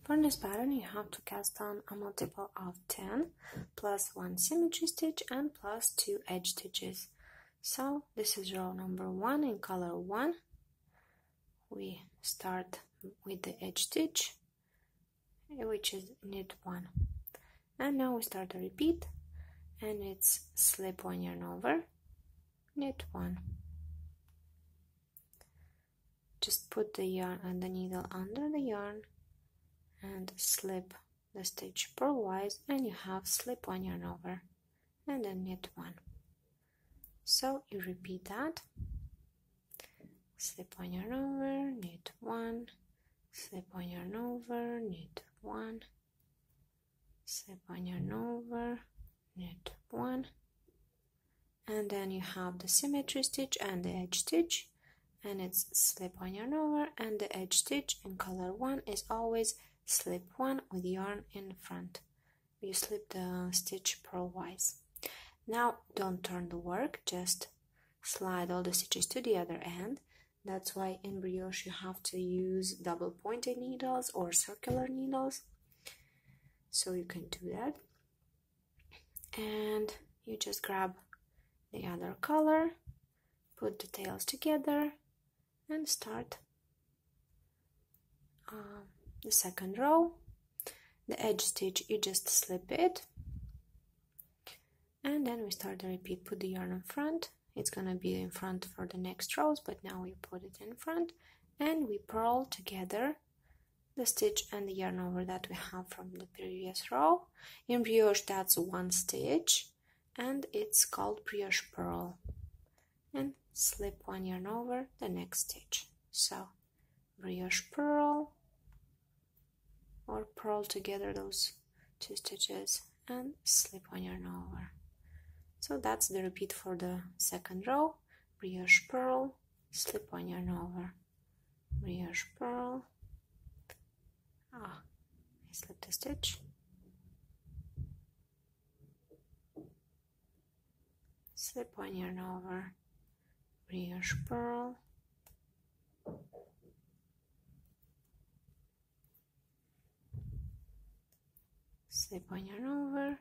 For this pattern, you have to cast on a multiple of 10 plus 1 symmetry stitch and plus 2 edge stitches. So this is row number 1 in color 1. We start with the edge stitch, which is knit 1. And now we start a repeat, and it's slip 1 yarn over, knit 1. Just put the yarn and the needle under the yarn and slip the stitch purlwise, and you have slip 1 yarn over and then knit 1. So you repeat that, slip 1 yarn over, knit 1, slip 1 yarn over, knit 1, slip 1 yarn over, knit 1, and then you have the symmetry stitch and the edge stitch, and it's slip 1 yarn over, and the edge stitch in color 1 is always slip 1 with yarn in front. You slip the stitch purlwise. Now don't turn the work, just slide all the stitches to the other end. That's why in brioche you have to use double pointed needles or circular needles, so you can do that. And you just grab the other color, put the tails together and start the second row. The edge stitch, you just slip it, and then we start the repeat. Put the yarn in front. It's gonna be in front for the next rows, but now we put it in front, and we purl together the stitch and the yarn over that we have from the previous row. In brioche, that's 1 stitch, and it's called brioche purl. And slip 1 yarn over the next stitch. So brioche purl, or purl together those 2 stitches and slip 1 yarn over. So that's the repeat for the second row. Brioche purl, slip 1 yarn over, brioche purl. I slipped a stitch, slip 1 yarn over, brioche purl, slip 1 yarn over,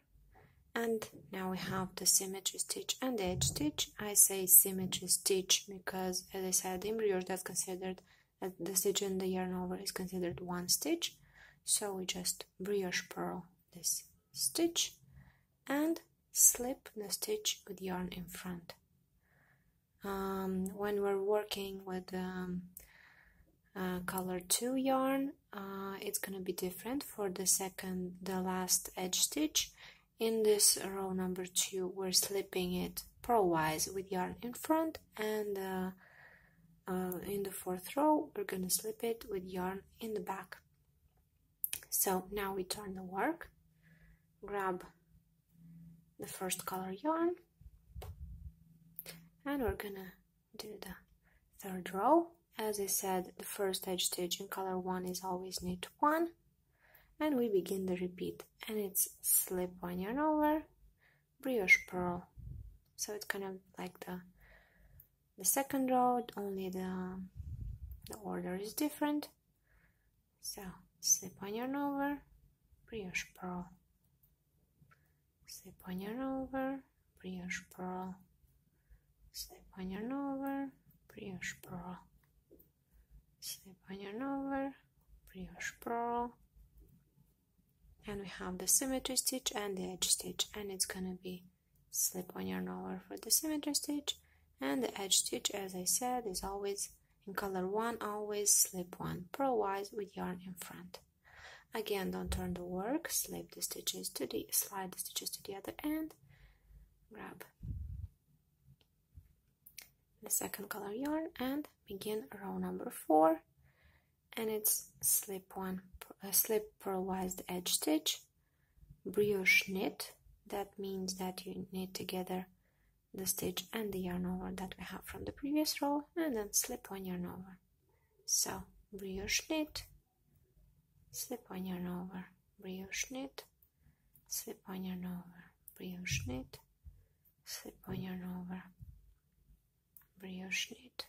and now we have the symmetry stitch and the edge stitch. I say symmetry stitch because, as I said, in brioche that's considered, the stitch in the yarn over is considered 1 stitch. So we just brioche purl this stitch and slip the stitch with yarn in front. When we're working with color 2 yarn, it's gonna be different. For the last edge stitch in this row number 2, we're slipping it purlwise with yarn in front, and in the 4th row we're gonna slip it with yarn in the back. So now we turn the work, grab the first color yarn, and we're gonna do the 3rd row. As I said, the first edge stitch in color 1 is always knit 1, and we begin the repeat, and it's slip 1 yarn over, brioche purl. So it's kind of like the second row, only the order is different. So slip 1 yarn over, brioche purl, slip 1 yarn over, brioche purl, slip 1 yarn over, brioche purl, slip 1 yarn over, brioche purl, and we have the symmetry stitch and the edge stitch, and it's gonna be slip 1 yarn over for the symmetry stitch, and the edge stitch, as I said, is always in color 1, always slip 1 purlwise with yarn in front. Again, don't turn the work, slide the stitches to the other end, grab the second color yarn and begin row number 4, and it's slip purlwise the edge stitch, brioche knit. That means that you knit together the stitch and the yarn over that we have from the previous row, and then slip 1 yarn over. So brioche knit, slip 1 yarn over, brioche knit, slip 1 yarn over, brioche knit, slip 1 yarn over, brioche knit,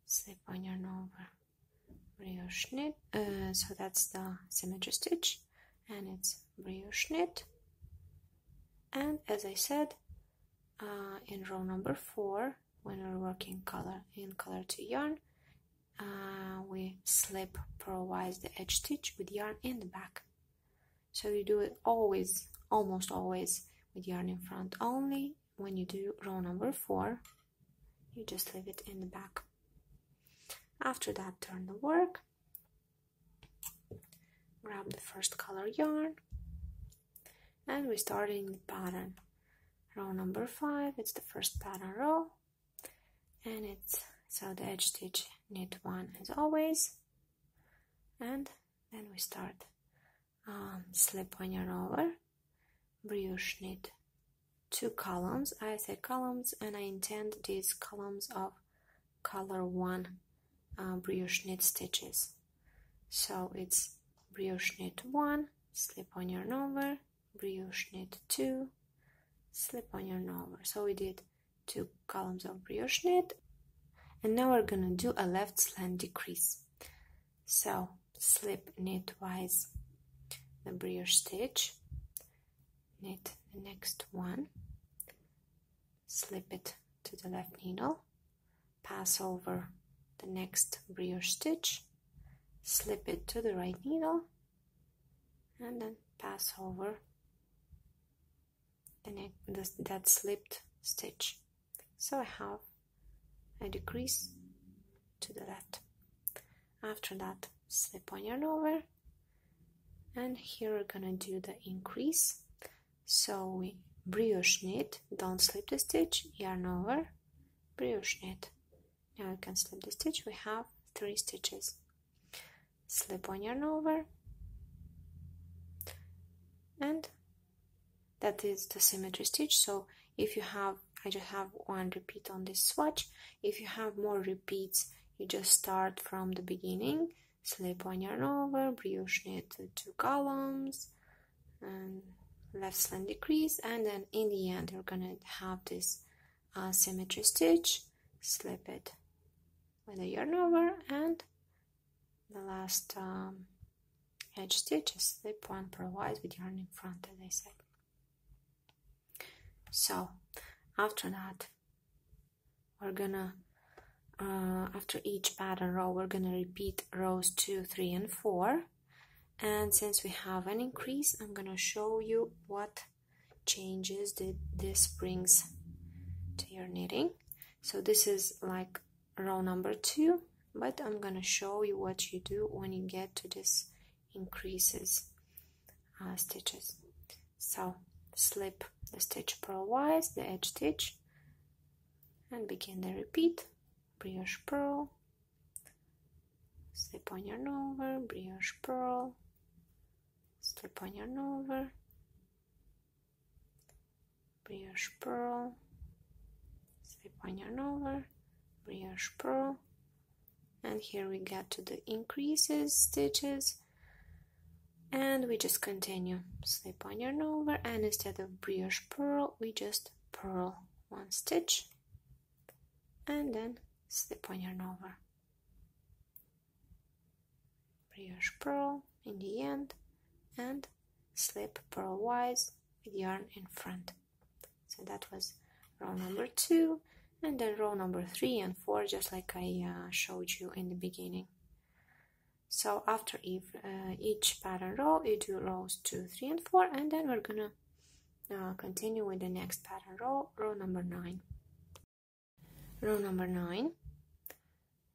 slip 1 yarn over, brioche knit, so that's the symmetry stitch, and it's brioche knit. And as I said, in row number 4, when we're working in color 2 yarn, we slip purlwise the edge stitch with yarn in the back. So you do it always, almost always, with yarn in front. Only when you do row number 4, you just leave it in the back. After that, turn the work, grab the first color yarn, and we're starting the pattern. Row number 5, it's the first pattern row, and it's so the edge stitch, knit 1 as always, and then we start slip 1 yarn over, brioche knit 2 columns. I say columns, and I intend these columns of color 1 brioche knit stitches. So it's brioche knit 1, slip 1 yarn over, brioche knit 2, slip 1 yarn over. So we did 2 columns of brioche knit, and now we're gonna do a left slant decrease. So slip knitwise the brioche stitch, knit the next one, slip it to the left needle, pass over the next brioche stitch, slip it to the right needle, and then pass over that slipped stitch. So I have a decrease to the left. After that, slip 1 yarn over, and here we're gonna do the increase. So we brioche knit, don't slip the stitch, yarn over, brioche knit. Now you can slip the stitch. We have 3 stitches. Slip 1 yarn over, and that is the symmetry stitch. So if you have, I just have 1 repeat on this swatch. If you have more repeats, you just start from the beginning, slip 1 yarn over, brioche knit 2 columns, and left slant decrease, and then in the end you're gonna have this symmetry stitch, slip it with a yarn over, and the last edge stitch is slip 1 purlwise with yarn in front, as I said. So after that, we're gonna after each pattern row, we're gonna repeat rows 2, 3, and 4. And since we have an increase, I'm gonna show you what changes this brings to your knitting. So this is like row number 2, but I'm gonna show you what you do when you get to this increases stitches. So slip the stitch purlwise, the edge stitch, and begin the repeat. Brioche purl, slip 1 yarn over, brioche purl, slip 1 yarn over, brioche purl, slip 1 yarn over, brioche purl, and here we get to the increases stitches, and we just continue. Slip 1 yarn over, and instead of brioche purl, we just purl 1 stitch, and then slip 1 yarn over, brioche purl in the end, and slip purlwise with yarn in front. So that was row number 2, and then row number 3 and 4, just like I showed you in the beginning. So after each pattern row, you do rows 2, 3, and 4, and then we're gonna continue with the next pattern row, row number 9. Row number 9,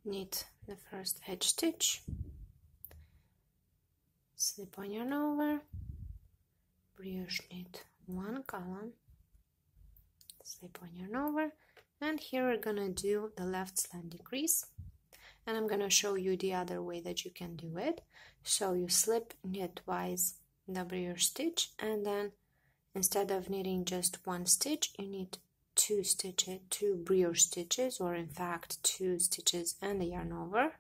knit the first edge stitch, slip 1 yarn over, brioche knit 1 column, slip 1 yarn over, and here we're gonna do the left slant decrease, and I'm gonna show you the other way that you can do it. So you slip knitwise the brioche stitch, and then instead of knitting just 1 stitch, you knit 2 stitches, 2 brioche stitches, or in fact 2 stitches and a yarn over,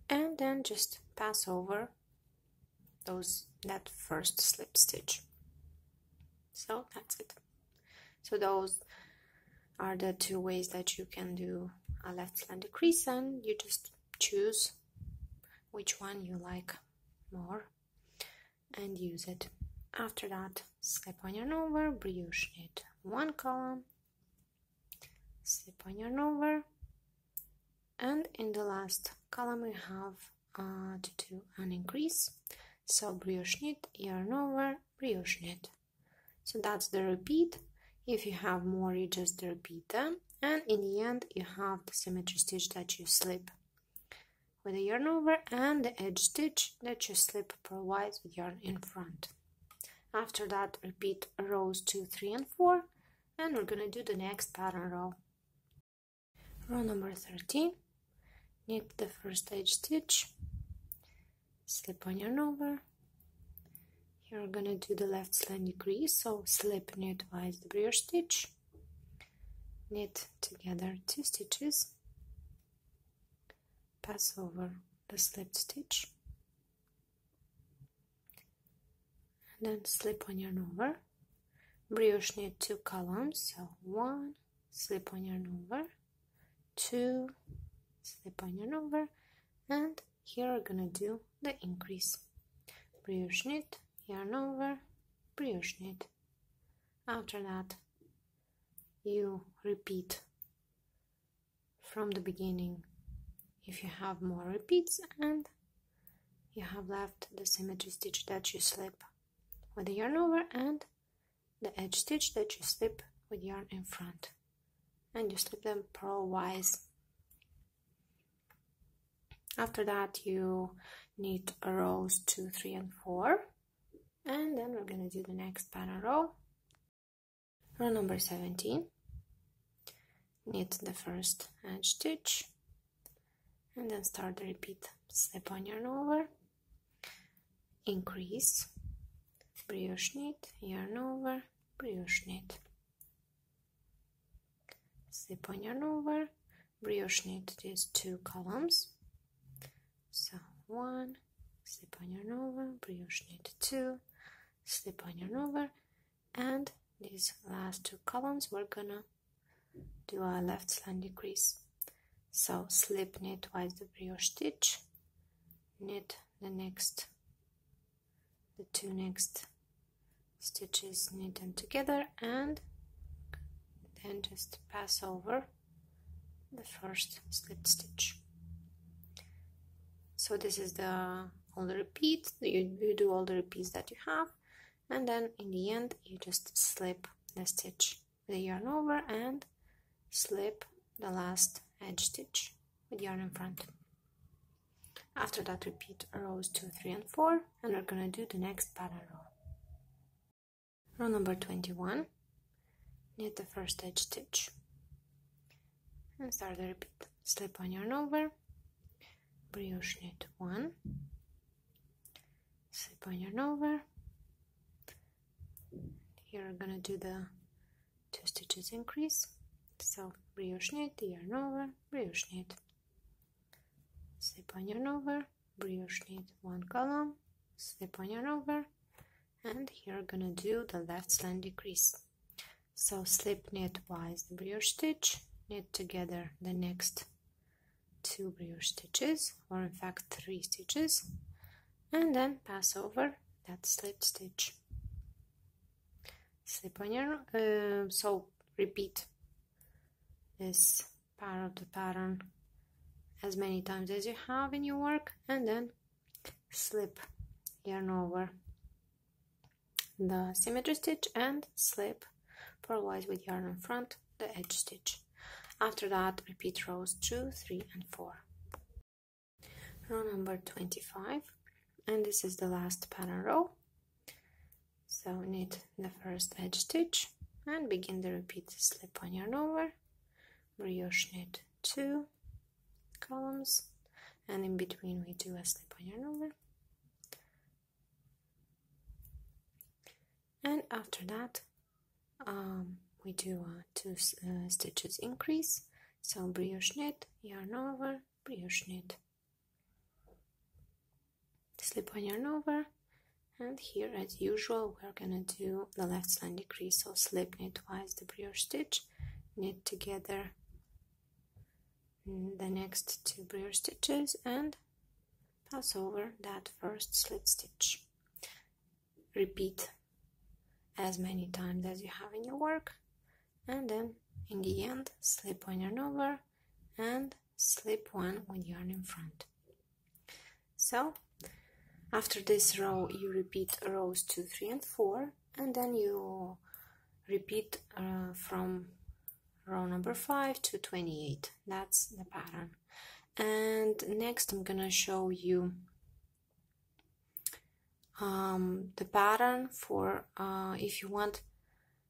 and then just pass over that first slip stitch. So that's it. So those are the 2 ways that you can do a left slend decrease, and you just choose which one you like more and use it. After that, slip on yarn over, brioche knit 1 column, slip on yarn over, and in the last column we have to do an increase. So brioche knit, yarn over, brioche knit. So that's the repeat. If you have more, you just repeat them, and in the end you have the symmetry stitch that you slip with a yarn over and the edge stitch that you slip purlwise with yarn in front. After that, repeat rows 2, 3 and 4, and we're gonna do the next pattern row. Row number 13, knit the first edge stitch, slip on yarn over. Here we're gonna do the left slend decrease, so slip knitwise the brioche stitch, knit together 2 stitches, pass over the slipped stitch, and then slip on yarn over, brioche knit 2 columns, so 1, slip on yarn over, 2, slip on yarn over, and here we're gonna do the increase, brioche knit, yarn over, brioche knit. After that, you repeat from the beginning if you have more repeats, and you have left the symmetry stitch that you slip with the yarn over and the edge stitch that you slip with yarn in front, and you slip them purlwise. After that, you knit rows 2, 3 and 4, and then we're going to do the next pattern row. Row number 17, knit the first edge stitch, and then start the repeat. Slip on yarn over, increase, brioche knit, yarn over, brioche knit, slip on yarn over, brioche knit these 2 columns, so 1, slip on yarn over, brioche knit 2, slip on yarn over, and these last 2 columns we're gonna do a left slend decrease. So slip knitwise the brioche stitch, knit the 2 next stitches, knit them together, and then just pass over the first slipped stitch. So this is all the repeats. You do all the repeats that you have, and then in the end you just slip the stitch with the yarn over and slip the last edge stitch with yarn in front. After that, repeat rows 2, 3 and 4, and we're gonna do the next pattern row. Row number 21, knit the first edge stitch and start the repeat. Slip on yarn over, brioche knit 1, slip on yarn over. Here we're gonna do the 2 stitches increase, so brioche knit, yarn over, brioche knit, slip on yarn over, brioche knit 1 column, slip on yarn over, and here we're gonna do the left slend decrease. So slip knitwise the brioche stitch, knit together the next 2 brioche stitches, or in fact 3 stitches, and then pass over that slipped stitch. Slip on yarn, so repeat this part of the pattern as many times as you have in your work, and then slip yarn over the symmetry stitch and slip purlwise with yarn in front the edge stitch. After that, repeat rows 2, 3 and 4. Row number 25, and this is the last pattern row. So knit the first edge stitch and begin the repeat. Slip on yarn over, brioche knit 2 columns, and in between we do a slip on yarn over, and after that we do 2 stitches increase. So brioche knit, yarn over, brioche knit, slip on yarn over, and here as usual we're gonna do the left slend decrease. So slip knitwise the brioche stitch, knit together the next 2 brioche stitches and pass over that first slip stitch. Repeat as many times as you have in your work, and then in the end slip one yarn over and slip one with yarn in front. So after this row you repeat rows 2, 3 and 4, and then you repeat from row number 5 to 28. That's the pattern. And next I'm gonna show you the pattern for if you want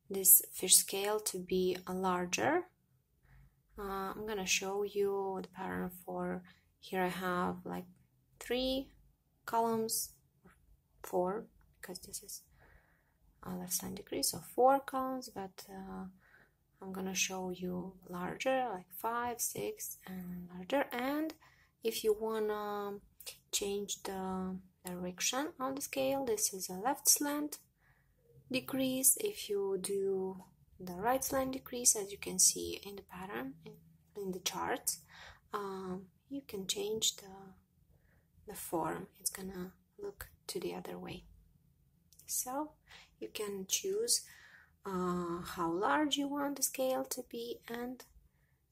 this fish scale to be larger. I'm gonna show you the pattern for, here I have like 3 columns, 4, because this is left line decrease, so 4 columns, but I'm gonna show you larger, like 5, 6 and larger. And if you wanna change the direction on the scale, this is a left slant decrease. If you do the right slant decrease, as you can see in the pattern in the charts, you can change the form. It's gonna look to the other way. So you can choose how large you want the scale to be and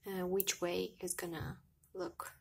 which way is gonna look